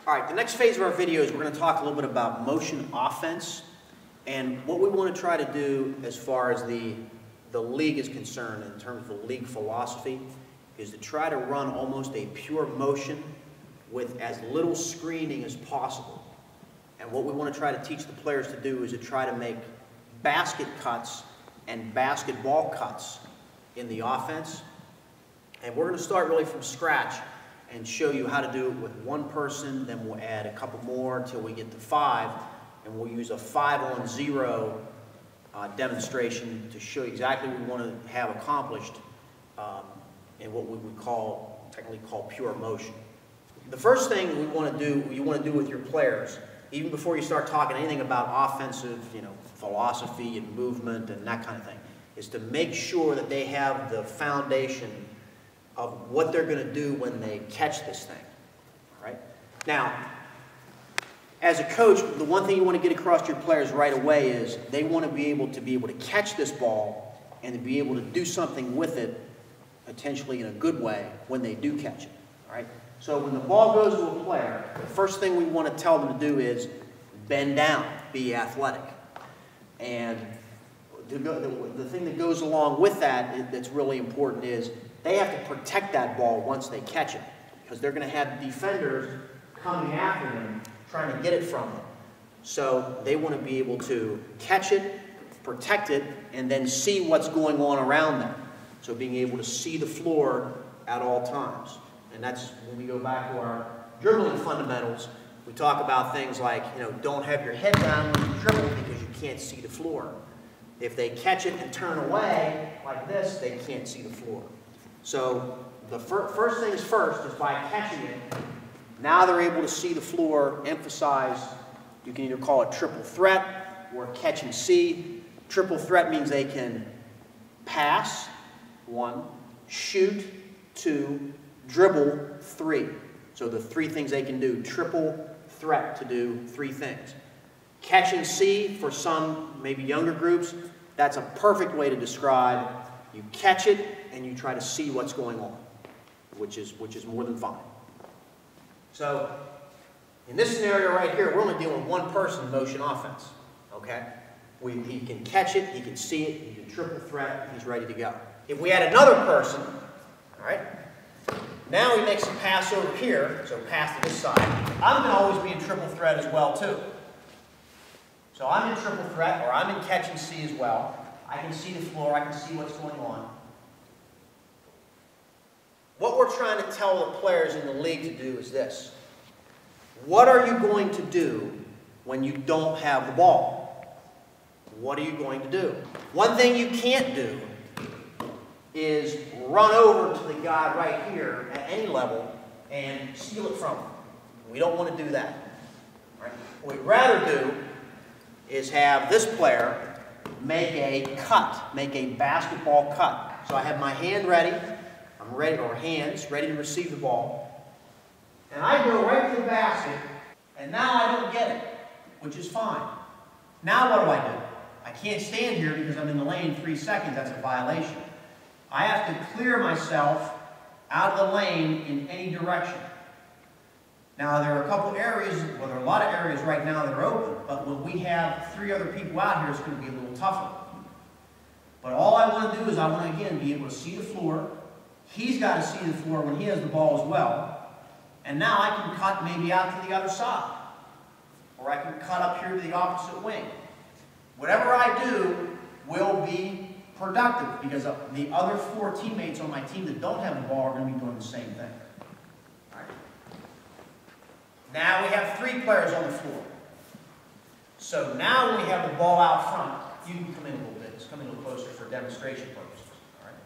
All right, the next phase of our video is we're going to talk a little bit about motion offense, and what we want to try to do as far as the league is concerned in terms of the league philosophy is to try to run almost a pure motion with as little screening as possible. And what we want to try to teach the players to do is to try to make basket cuts and basketball cuts in the offense. And we're going to start really from scratch and show you how to do it with one person, then we'll add a couple more until we get to 5, and we'll use a 5-on-0 demonstration to show you exactly what we want to have accomplished in what we would technically call pure motion. The first thing you want to do with your players, even before you start talking anything about offensive, philosophy and movement and that kind of thing, is to make sure that they have the foundation of what they're going to do when they catch this thing. All right? Now, as a coach, the one thing you want to get across to your players right away is they want to be able to catch this ball and to be able to do something with it, potentially in a good way, when they do catch it. All right? So when the ball goes to a player, the first thing we want to tell them to do is bend down, be athletic. And the thing that goes along with that that's really important is they have to protect that ball once they catch it, because they're going to have defenders coming after them, trying to get it from them. So they want to be able to catch it, protect it, and then see what's going on around them. So being able to see the floor at all times. And that's when we go back to our dribbling fundamentals. We talk about things like, don't have your head down when you dribble because you can't see the floor. If they catch it and turn away like this, they can't see the floor. So the first things first is by catching it. Now they're able to see the floor, emphasize, you can either call it triple threat or catch and see. Triple threat means they can pass, 1, shoot, 2, dribble, 3. So the 3 things they can do, triple threat to do 3 things. Catch and see, for some, maybe younger groups, that's a perfect way to describe you catch it and you try to see what's going on, which is more than fine. So in this scenario right here, we're only dealing with one person motion offense. Okay? He can catch it, he can see it, he can triple threat, he's ready to go. If we add another person, all right, now he makes a pass over here, so pass to this side. I'm going to always be in triple threat as well too. So I'm in triple threat, or I'm in catch and see as well. I can see the floor, I can see what's going on. What we're trying to tell the players in the league to do is this. What are you going to do when you don't have the ball? What are you going to do? One thing you can't do is run over to the guy right here at any level and steal it from him. We don't want to do that. Right? What we'd rather do is have this player make a cut, make a basketball cut. So I have my hand ready, I'm ready, or hands ready to receive the ball, and I go right to the basket, and now I don't get it, which is fine. Now what do? I can't stand here because I'm in the lane 3 seconds, that's a violation. I have to clear myself out of the lane in any direction. Now, there are a couple areas, well, there are a lot of areas right now that are open, but when we have 3 other people out here, it's going to be a little tougher. But all I want to do is I want to, again, be able to see the floor. He's got to see the floor when he has the ball as well. And now I can cut maybe out to the other side. Or I can cut up here to the opposite wing. Whatever I do will be productive because the other 4 teammates on my team that don't have the ball are going to be doing the same thing. Now we have 3 players on the floor. So now when we have the ball out front, you can come in a little bit. Just come in a little closer for demonstration purposes. All right?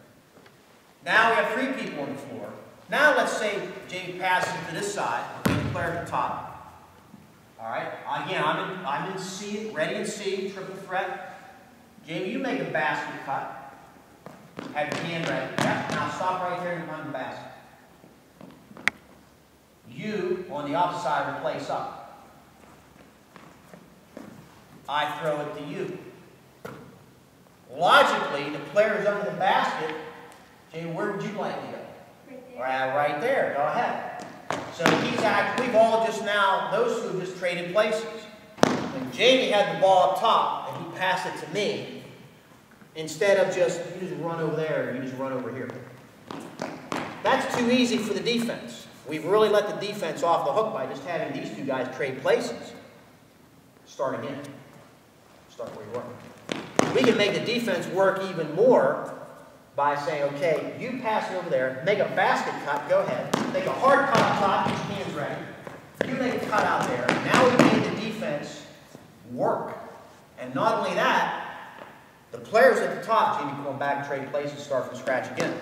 Now we have 3 people on the floor. Now let's say Jamie passes to this side, the player at the top. All right? Again, I'm in C, ready in C, triple threat. Jamie, you make a basket cut. Have your hand ready. Yeah. Now stop right there and run the basket. You, on the opposite side, replace up. I throw it to you. Logically, the player's under the basket. Jamie, where would you like to go? Right there. Right there. Go ahead. So we've all just now, those two have just traded places. When Jamie had the ball up top and he passed it to me, instead of you just run over there, you just run over here. That's too easy for the defense. We've really let the defense off the hook by just having these two guys trade places. Start again. Start where you were. We can make the defense work even more by saying, okay, you pass it over there, make a basket cut, go ahead. Make a hard cut up top, get your hands ready. You make a cut out there. Now we made the defense work. And not only that, the players at the top, Jamie, going back, trade places, start from scratch again.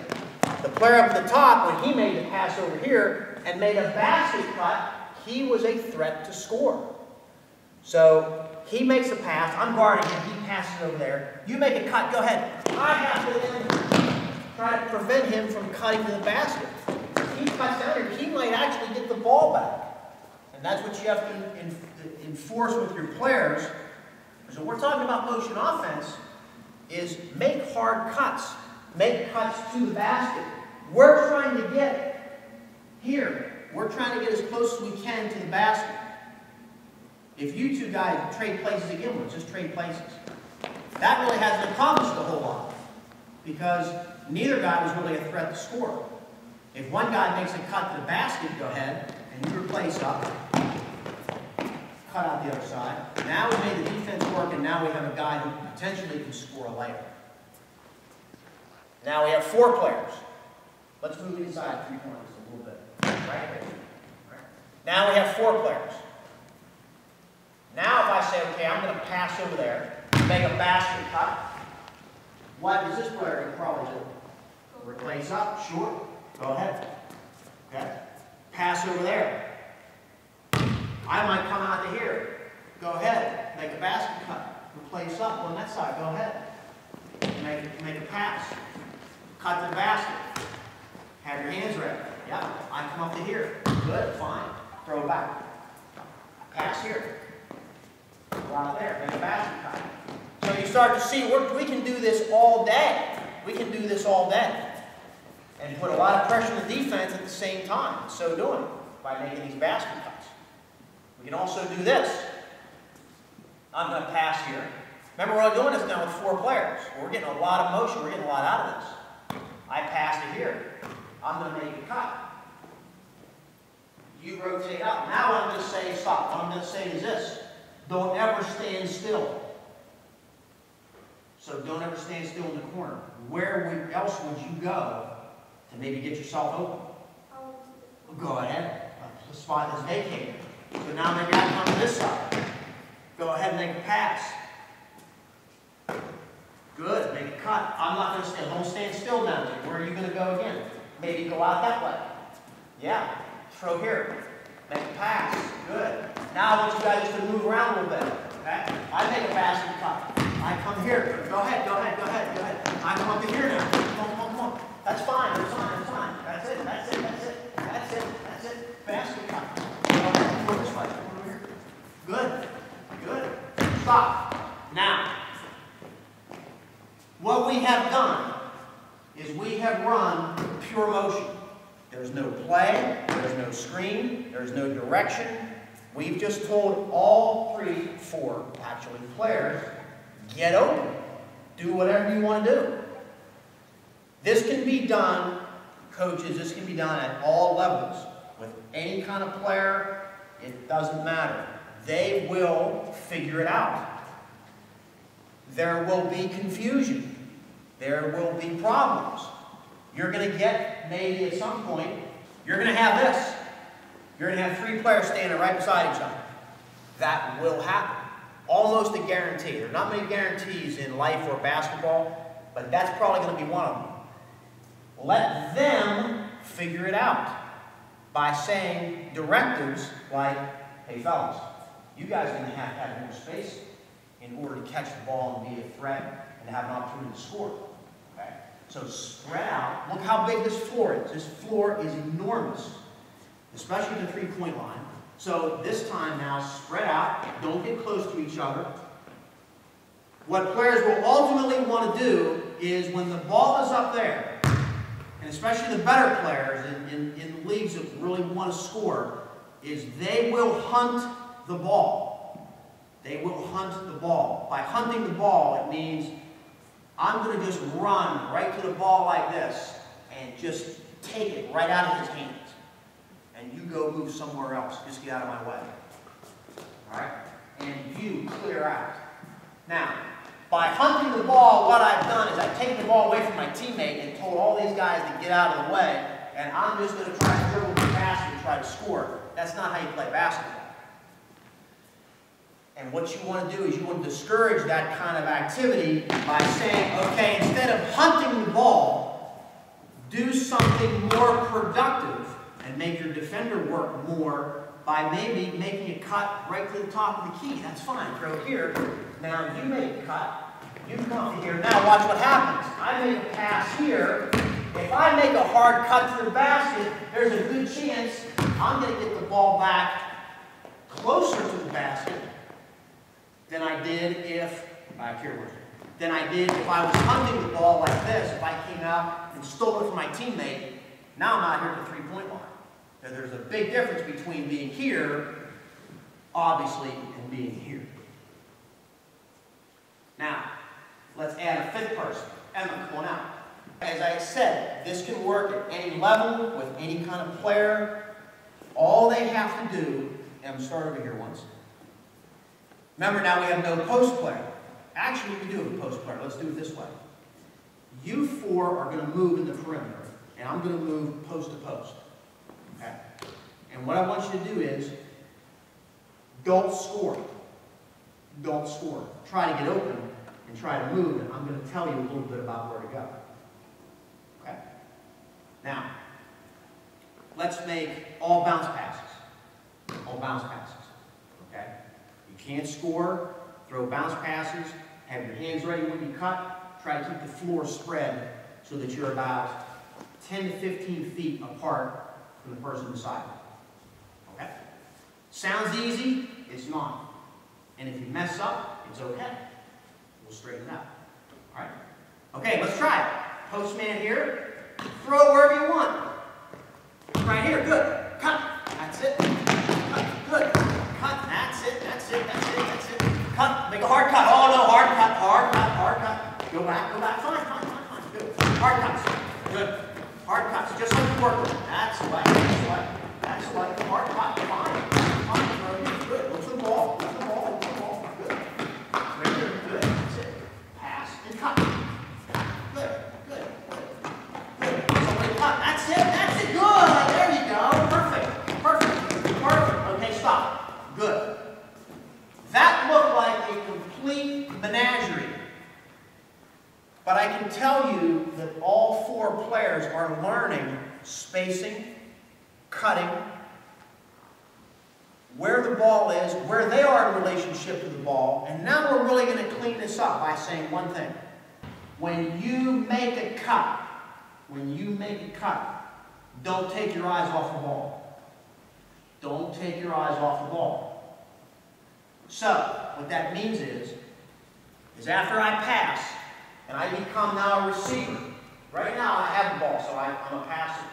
The player up at the top, when he made the pass over here and made a basket cut, he was a threat to score. So he makes a pass, I'm guarding him, he passes over there. You make a cut, go ahead. I have to then try to prevent him from cutting to the basket. If he cuts down here, he might actually get the ball back. And that's what you have to enforce with your players. So we're talking about motion offense, is make hard cuts. Make cuts to the basket. We're trying to get here. We're trying to get as close as we can to the basket. If you two guys trade places again, we'll just trade places. That really hasn't accomplished a whole lot because neither guy was really a threat to score. If one guy makes a cut to the basket, go ahead, and you replace up, cut out the other side. Now we made the defense work, and now we have a guy who potentially can score a layup. Now we have 4 players. Let's move inside 3 points a little bit. Right here. Right. Now we have 4 players. Now if I say, okay, I'm going to pass over there, make a basket cut, what is this player going to probably do? Replace up, short, go ahead. Okay? Pass over there. I might come out to here. Go ahead, make a basket cut. Replace up on that side, go ahead. Make a pass. Cut to the basket. Have your hands ready. Yeah, I come up to here. Good, fine. Throw it back. Pass here. Go out there, make a basket cut. So you start to see, we can do this all day. We can do this all day. And put a lot of pressure on the defense at the same time. So doing by making these basket cuts. We can also do this. I'm going to pass here. Remember, we're doing this now with 4 players. We're getting a lot of motion. We're getting a lot out of this. I pass it here. I'm going to make a cut. You rotate out. Now what I'm going to say is stop. What I'm going to say is this. Don't ever stand still. So don't ever stand still in the corner. Where else would you go to maybe get yourself open? Go ahead. The spot is vacated. So now maybe I come to this side. Go ahead and make a pass. Good. Make a cut. I'm not going to stand. Don't stand still down there. Where are you going to go again? Maybe go out that way. Yeah. Throw here. Make a pass. Good. Now I want you guys just to move around a little bit. Okay? I make a basket cut. I come here. Go ahead. Go ahead. Go ahead. Go ahead. I come up to here now. Come on. Come on. Come on. That's fine. That's fine. That's fine. That's it. That's it. That's it. That's it. That's it. Basket cut. Go this way. Come over here. Good. Good. Stop. Now, what we have done is we have run pure motion. There's no play, there's no screen, there's no direction. We've just told all 4 actually players, get open. Do whatever you want to do. This can be done, coaches, this can be done at all levels. With any kind of player, it doesn't matter. They will figure it out. There will be confusion. There will be problems. You're going to get, maybe at some point, you're going to have this. You're going to have 3 players standing right beside each other. That will happen. Almost a guarantee. There are not many guarantees in life or basketball, but that's probably going to be one of them. Let them figure it out by saying directives like, hey fellas, you guys are going to have more space in order to catch the ball and be a threat and have an opportunity to score. Okay? So spread out. Look how big this floor is. This floor is enormous, especially the 3-point line. So this time now, spread out. Don't get close to each other. What players will ultimately want to do is when the ball is up there, and especially the better players in leagues that really want to score, is they will hunt the ball. They will hunt the ball. By hunting the ball, it means I'm going to just run right to the ball like this and just take it right out of his hands. And you go move somewhere else. Just get out of my way. All right? And you clear out. Now, by hunting the ball, what I've done is I've taken the ball away from my teammate and told all these guys to get out of the way, and I'm just going to try to dribble the basket and try to score. That's not how you play basketball. And what you want to do is you want to discourage that kind of activity by saying, okay, instead of hunting the ball, do something more productive and make your defender work more by maybe making a cut right to the top of the key. That's fine. Throw here. Now you make a cut. You come to here. Now watch what happens. I make a pass here. If I make a hard cut to the basket, there's a good chance I'm going to get the ball back closer to the basket than I did if, than I did if I was hunting the ball like this. If I came out and stole it from my teammate, now I'm out here at the three-point line. Now, there's a big difference between being here, obviously, and being here. Now, let's add a fifth person. Emma, come on out. As I said, this can work at any level, with any kind of player. All they have to do, Emma, start over here once. Remember, now we have no post player. Actually, we do have a post player. Let's do it this way. You four are going to move in the perimeter, and I'm going to move post to post. Okay? And what I want you to do is, don't score. Don't score. Try to get open and try to move, and I'm going to tell you a little bit about where to go. Okay? Now, let's make all bounce passes. All bounce passes. Okay? You can't score, throw bounce passes, have your hands ready when you cut, try to keep the floor spread so that you're about 10 to 15 feet apart from the person beside you. Okay? Sounds easy, it's not. And if you mess up, it's okay. We'll straighten it out. Alright? Okay, let's try it. Postman here, throw wherever you want. Right here, good. Cut. That's it. Cut. Good. Cut. That's it. That's it. That's it. That's it. Cut. Make a hard cut. Oh no, hard cut. Hard cut. Hard cut. Go back. Go back. Fine. Fine. Fine. Fine. Good. Hard cuts. Good. Hard cuts. Just like you work with. That's right. That's right. That's right. Hard cut. Fine. Fine. Good. Look for the ball. Look for the ball. Look for the ball. Good. Right here. Good. That's it. Pass and cut. Good. Good. Good. Somebody cut. That's it. That's it. Good. There you go. Perfect. Perfect. Perfect. Okay, stop. Good. That looked like a complete menagerie. But I can tell you that all four players are learning spacing, cutting, where the ball is, where they are in relationship to the ball. And now we're really going to clean this up by saying one thing. When you make a cut, don't take your eyes off the ball. Don't take your eyes off the ball. So, what that means is after I pass, and I become now a receiver. Right now I have the ball, so I'm a passer.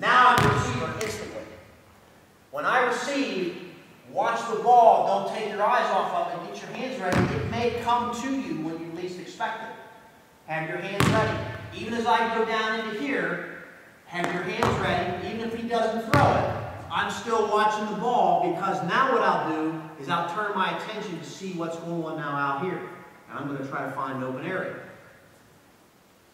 Now I'm a receiver instantly. When I receive, watch the ball, don't take your eyes off of it, get your hands ready. It may come to you when you least expect it. Have your hands ready. Even as I go down into here, have your hands ready. Even if he doesn't throw it, I'm still watching the ball, because now what I'll do is I'll turn my attention to see what's going on now out here. And I'm going to try to find an open area.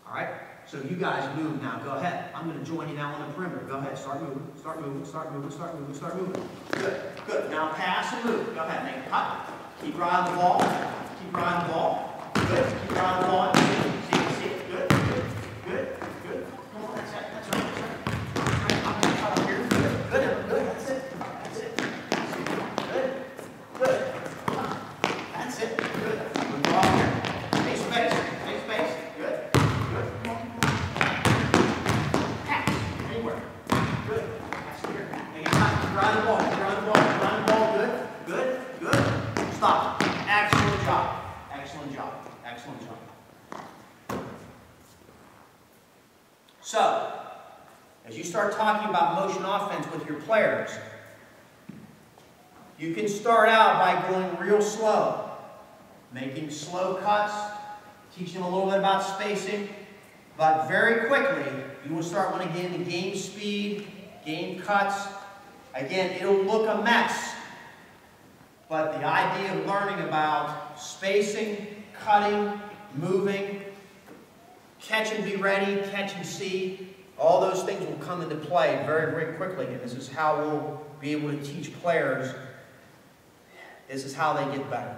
All right? So you guys move now. Go ahead. I'm going to join you now on the perimeter. Go ahead. Start moving. Start moving. Start moving. Start moving. Start moving. Good. Good. Now pass and move. Go ahead. Make a cut. Keep your eye on the ball. Keep your eye on the ball. Good. Keep your eye on the ball. See it. Good. Good. Good. Good. Come on. That's it. That's right. That's right. I'm going to cut up here. Good. Good. Good. That's it. That's it. Good. Good. That's it. Good. Good. Go out here. Make space. Make space. Good. Good. Come on. Pass. Anywhere. Good. Pass here. Make it cut. Grind the ball. Grind the ball. Grind the ball. Good. Good. Good. Stop. Excellent job. Excellent job. Excellent job. So, As you start talking about motion offense with your players, you can start out by going real slow, making slow cuts, teaching them a little bit about spacing, but very quickly you will start wanting to get into game speed, game cuts. Again, it'll look a mess, but the idea of learning about spacing, cutting, moving, catch and be ready, catch and see, all those things will come into play very, very quickly, and this is how we'll be able to teach players. This is how they get better.